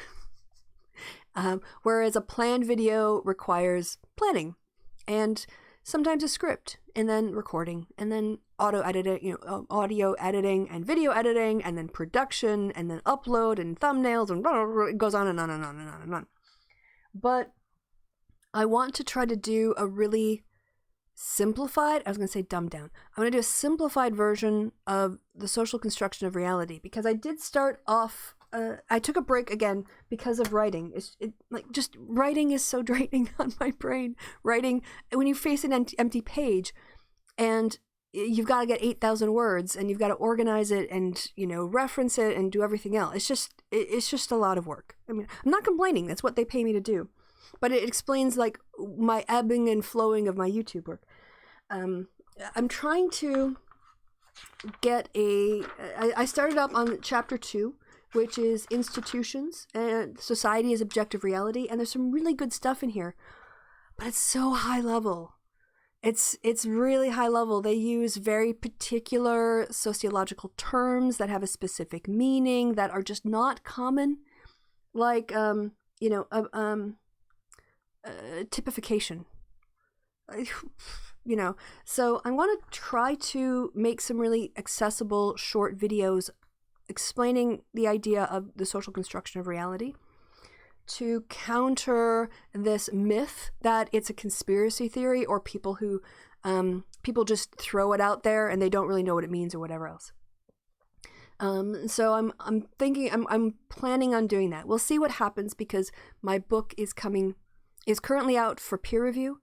Whereas a planned video requires planning and sometimes a script, and then recording, and then audio editing and video editing, and then production, and then upload and thumbnails, and blah, blah, blah, it goes on and on and on and on and on. But I want to try to do a really simplified, I was going to say dumbed down. I'm going to do a simplified version of the social construction of reality, because I did start off, I took a break again because of writing. Just writing is so draining on my brain. Writing, when you face an empty page and you've got to get 8,000 words and you've got to organize it and, reference it and do everything else. It's just a lot of work. I mean, I'm not complaining. That's what they pay me to do. But it explains, like, my ebbing and flowing of my YouTube work. I'm trying to get I started up on chapter 2, which is institutions and society as objective reality. And there's some really good stuff in here, but it's so high level. It's really high level. They use very particular sociological terms that have a specific meaning that are just not common, like typification. So I want to try to make some really accessible short videos explaining the idea of the social construction of reality, to counter this myth that it's a conspiracy theory, or people people just throw it out there and they don't really know what it means or whatever else. So I'm planning on doing that. We'll see what happens, because my book is currently out for peer review.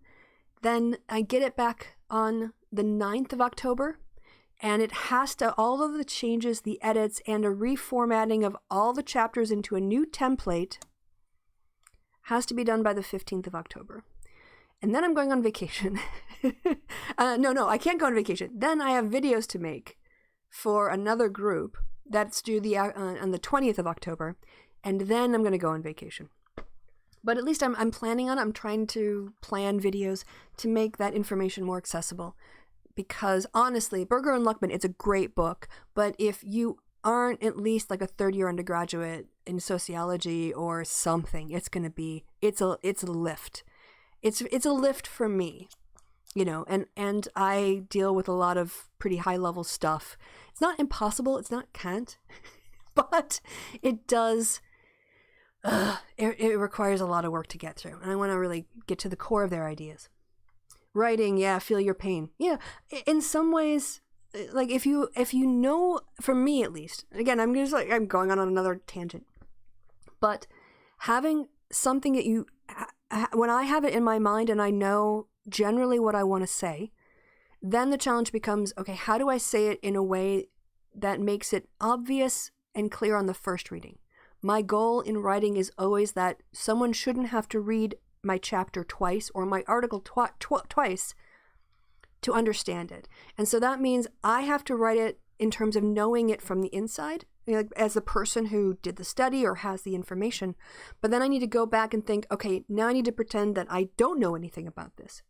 Then I get it back on the 9th of October, and it has to, all of the changes, the edits, and a reformatting of all the chapters into a new template has to be done by the 15th of October. And then I'm going on vacation. No, I can't go on vacation. Then I have videos to make for another group that's due on the 20th of October. And then I'm going to go on vacation. But at least I'm trying to plan videos to make that information more accessible. Because honestly, Berger and Luckman, it's a great book. But if you aren't at least like a third-year undergraduate in sociology or something, it's a lift. It's a lift for me, and I deal with a lot of pretty high-level stuff. It's not impossible. It's not can't. But it does... It requires a lot of work to get through, and I want to really get to the core of their ideas. Writing, yeah, feel your pain. Yeah, in some ways, like if you know, for me at least, again, I'm going on another tangent, but having something that when I have it in my mind and I know generally what I want to say, then the challenge becomes, okay, how do I say it in a way that makes it obvious and clear on the first reading? My goal in writing is always that someone shouldn't have to read my chapter twice or my article twice to understand it. And so that means I have to write it in terms of knowing it from the inside, as the person who did the study or has the information. But then I need to go back and think, okay, now I need to pretend that I don't know anything about this.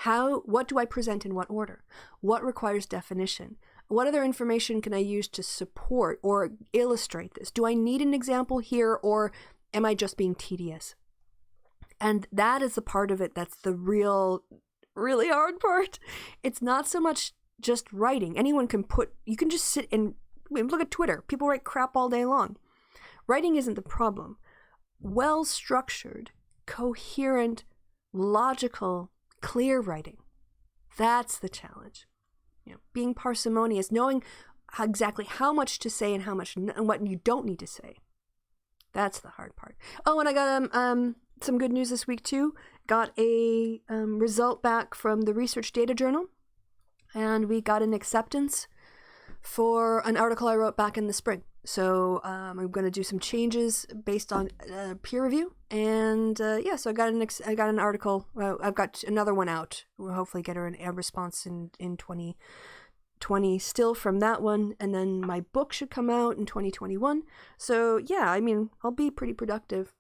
What do I present in what order? What requires definition? What other information can I use to support or illustrate this? Do I need an example here, or am I just being tedious? And that is the part of it that's the really hard part. It's not so much just writing. You can just sit and look at Twitter. People write crap all day long. Writing isn't the problem. Well-structured, coherent, logical, clear writing. That's the challenge. Being parsimonious, knowing exactly how much to say and what you don't need to say. That's the hard part. Oh, and I got some good news this week too. Got a result back from the Research Data Journal, and we got an acceptance for an article I wrote back in the spring. So I'm going to do some changes based on peer review, and so I got an article. I've got another one out. We'll hopefully get a response in 2020 still from that one, and then my book should come out in 2021. So yeah, I mean, I'll be pretty productive.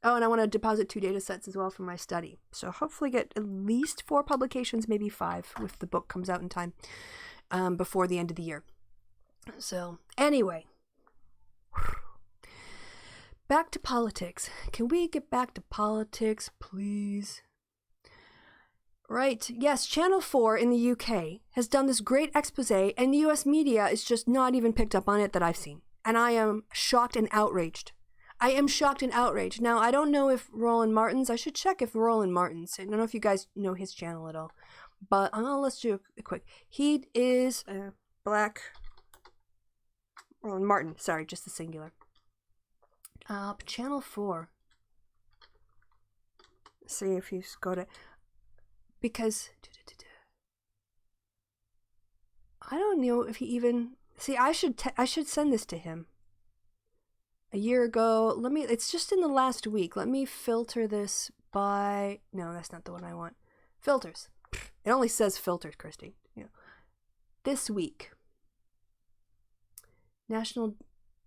Oh, and I want to deposit 2 data sets as well for my study. So hopefully get at least 4 publications, maybe 5, if the book comes out in time before the end of the year. So anyway, back to politics. Can we get back to politics, please? Right. Yes, Channel 4 in the UK has done this great expose, and the US media is just not even picked up on it that I've seen. And I am shocked and outraged. Now, I don't know if Roland Martin's, I should check if Roland Martin's, I don't know if you guys know his channel at all, but let's do a quick. He is Black Roland Martin, sorry, just the singular. Channel 4. Let's see if you go to, because I don't know if he even, see, I should send this to him. A year ago, it's just in the last week. Let me filter this by, no, that's not the one I want. Filters. It only says filters, Christy. This week. National,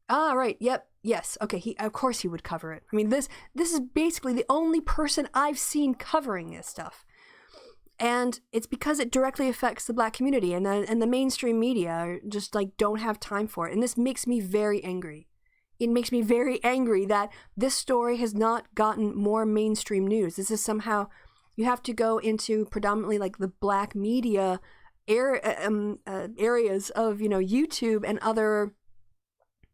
right, yep, yes, okay, of course he would cover it. I mean, this is basically the only person I've seen covering this stuff. And it's because it directly affects the Black community, and the mainstream media just don't have time for it. And this makes me very angry. It makes me very angry that this story has not gotten more mainstream news. This is somehow, you have to go into predominantly the Black media areas of, YouTube and other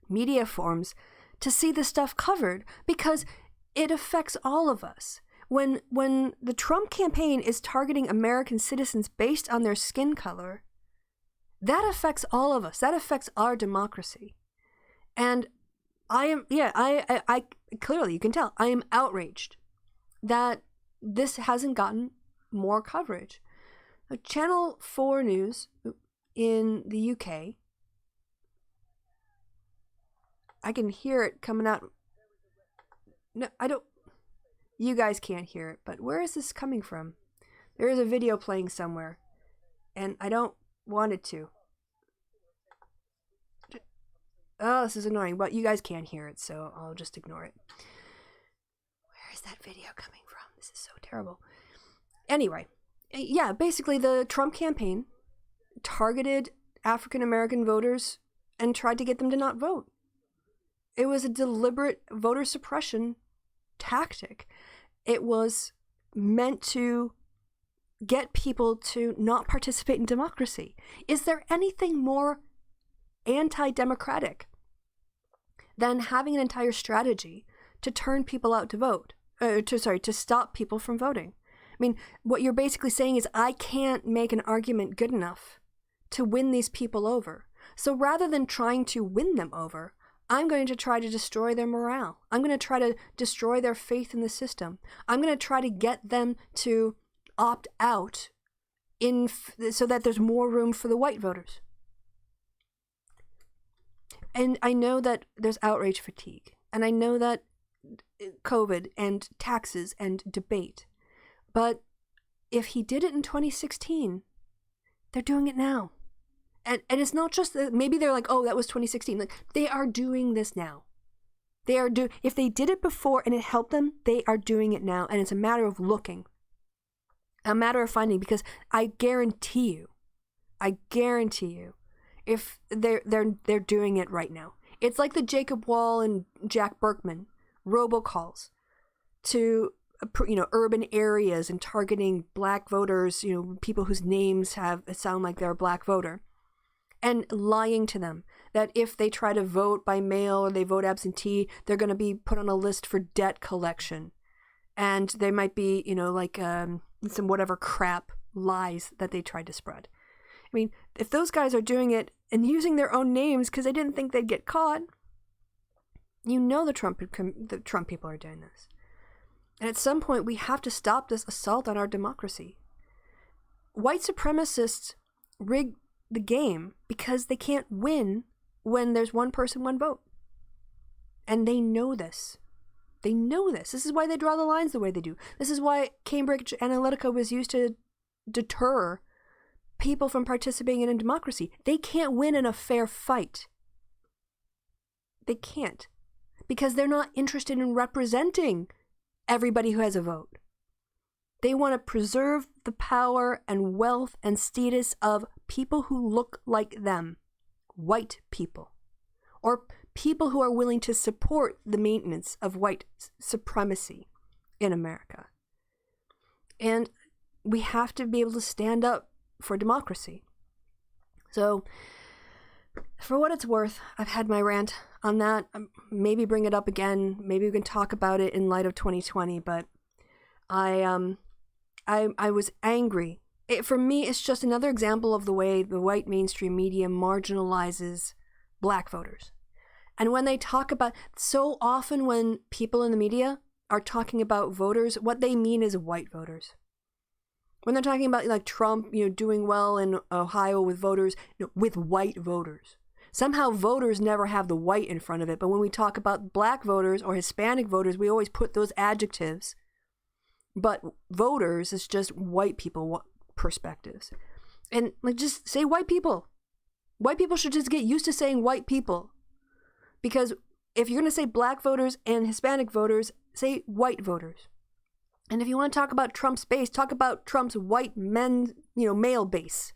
media forms to see this stuff covered, because it affects all of us. When the Trump campaign is targeting American citizens based on their skin color, that affects all of us. That affects our democracy. And I clearly, you can tell, I am outraged that this hasn't gotten more coverage. Channel 4 News in the UK, I can hear it coming out. No, I don't. You guys can't hear it, but where is this coming from? There is a video playing somewhere, and I don't want it to. Oh, this is annoying, but you guys can't hear it, so I'll just ignore it. Where is that video coming from? This is so terrible. Anyway, yeah, basically the Trump campaign targeted African American voters and tried to get them to not vote. It was a deliberate voter suppression tactic. It was meant to get people to not participate in democracy. Is there anything more anti-democratic than having an entire strategy to turn people out to vote, to stop people from voting? I mean, what you're basically saying is, I can't make an argument good enough to win these people over. So rather than trying to win them over, I'm going to try to destroy their morale. I'm going to try to destroy their faith in the system. I'm going to try to get them to opt out so that there's more room for the white voters. And I know that there's outrage fatigue, and I know that COVID and taxes and debate, but if he did it in 2016, they're doing it now. And it's not just that, maybe they're like, oh, that was 2016. They are doing this now. If they did it before and it helped them, they are doing it now. And it's a matter of looking, a matter of finding, because I guarantee you, if they're doing it right now. It's like the Jacob Wall and Jack Berkman robocalls to urban areas and targeting black voters, people whose names sound like they're a black voter, and lying to them that if they try to vote by mail or they vote absentee, they're going to be put on a list for debt collection, and they might be some whatever crap lies that they tried to spread. I mean, if those guys are doing it and using their own names because they didn't think they'd get caught, the Trump people are doing this. And at some point, we have to stop this assault on our democracy. White supremacists rig the game because they can't win when there's one person, one vote. And they know this. They know this. This is why they draw the lines the way they do. This is why Cambridge Analytica was used to deter people from participating in a democracy. They can't win in a fair fight. They can't. Because they're not interested in representing everybody who has a vote. They want to preserve the power and wealth and status of people who look like them. White people. Or people who are willing to support the maintenance of white supremacy in America. And we have to be able to stand up for democracy. So, for what it's worth, I've had my rant on that. Maybe bring it up again. Maybe we can talk about it in light of 2020. But I was angry. For me, it's just another example of the way the white mainstream media marginalizes black voters. And when they talk about, so often when people in the media are talking about voters, what they mean is white voters. When they're talking about like Trump, doing well in Ohio with voters, with white voters. Somehow voters never have the white in front of it. But when we talk about black voters or Hispanic voters, we always put those adjectives. But voters is just white people perspectives. And just say white people. White people should just get used to saying white people. Because if you're going to say black voters and Hispanic voters, say white voters. And if you want to talk about Trump's base, talk about Trump's white men, male base.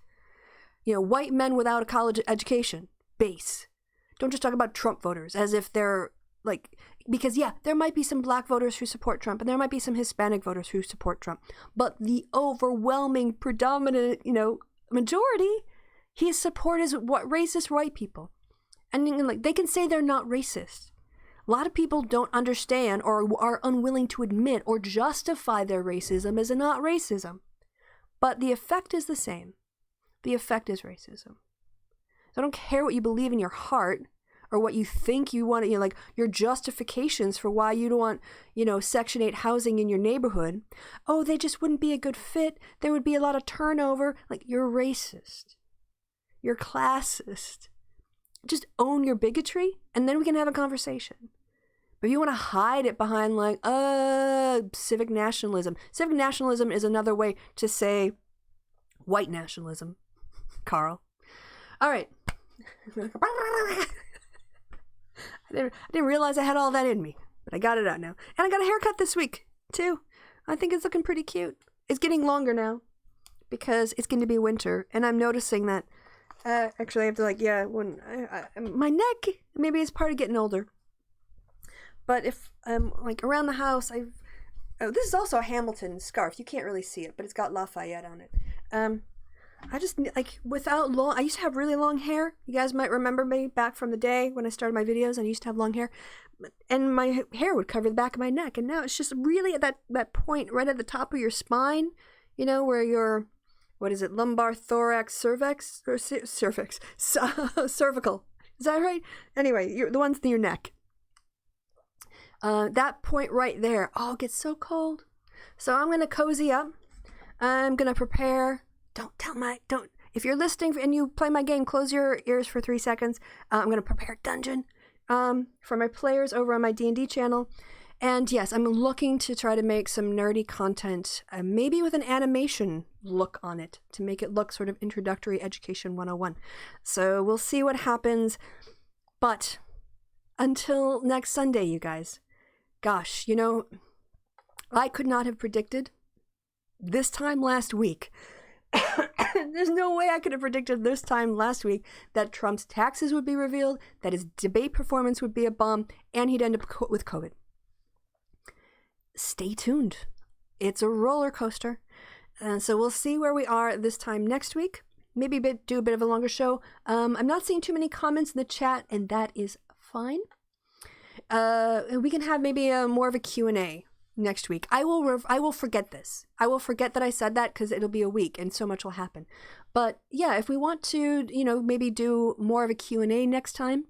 White men without a college education base. Don't just talk about Trump voters as if they're because there might be some black voters who support Trump and there might be some Hispanic voters who support Trump. But the overwhelming, predominant, majority, his support is racist white people. And they can say they're not racist. A lot of people don't understand or are unwilling to admit or justify their racism as not racism. But the effect is the same. The effect is racism. So I don't care what you believe in your heart or what you think you want, your justifications for why you don't want, Section 8 housing in your neighborhood. Oh, they just wouldn't be a good fit. There would be a lot of turnover. You're racist. You're classist. Just own your bigotry, and then we can have a conversation. But if you want to hide it behind civic nationalism. Civic nationalism is another way to say white nationalism, Carl. All right. I didn't realize I had all that in me, but I got it out now. And I got a haircut this week, too. I think it's looking pretty cute. It's getting longer now because it's going to be winter, and I'm noticing that actually I have to my neck, maybe it's part of getting older. But if I'm around the house, this is also a Hamilton scarf. You can't really see it, but it's got Lafayette on it. I just I used to have really long hair. You guys might remember me back from the day when I started my videos. I used to have long hair, and my hair would cover the back of my neck. And now it's just really at that point right at the top of your spine, where your, what is it, lumbar, thorax, cervix, or cervix, cervical. Is that right? Anyway, the ones in your neck. That point right there. Oh, it gets so cold. So I'm going to cozy up. I'm going to prepare. If you're listening and you play my game, close your ears for 3 seconds. I'm going to prepare a dungeon for my players over on my D&D channel. And yes, I'm looking to try to make some nerdy content, maybe with an animation look on it, to make it look sort of introductory education 101. So we'll see what happens. But until next Sunday, you guys, gosh, I could not have predicted this time last week There's no way I could have predicted this time last week that Trump's taxes would be revealed, that his debate performance would be a bomb, and he'd end up with COVID. Stay tuned. It's a roller coaster. So we'll see where we are this time next week. Maybe do a bit of a longer show. I'm not seeing too many comments in the chat, and that is fine. We can have maybe more of a Q&A next week. I will forget this. I will forget that I said that because it'll be a week and so much will happen. But yeah, if we want to, maybe do more of a Q&A next time,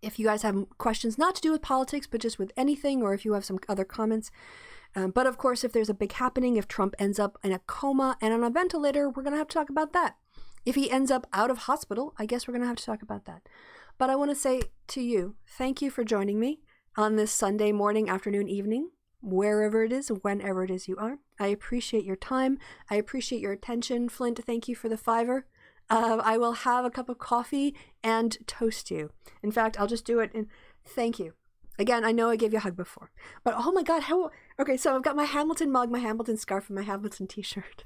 if you guys have questions not to do with politics, but just with anything, or if you have some other comments. But of course, if there's a big happening, if Trump ends up in a coma and on a ventilator, we're going to have to talk about that. If he ends up out of hospital, I guess we're going to have to talk about that. But I want to say to you, thank you for joining me on this Sunday morning, afternoon, evening, wherever it is, whenever it is you are. I appreciate your time. I appreciate your attention. Flint, thank you for the $5. I will have a cup of coffee and toast you. In fact, I'll just do it and thank you. Again, I know I gave you a hug before, but oh my God, okay, so I've got my Hamilton mug, my Hamilton scarf, and my Hamilton t-shirt.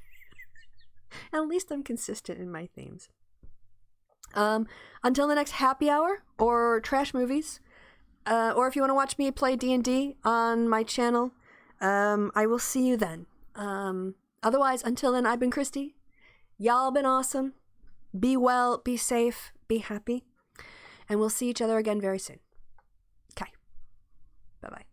And at least I'm consistent in my themes. Until the next happy hour or trash movies, or if you want to watch me play D&D on my channel, I will see you then. Otherwise, until then, I've been Christy. Y'all been awesome. Be well, be safe, be happy, and we'll see each other again very soon. Okay. Bye-bye.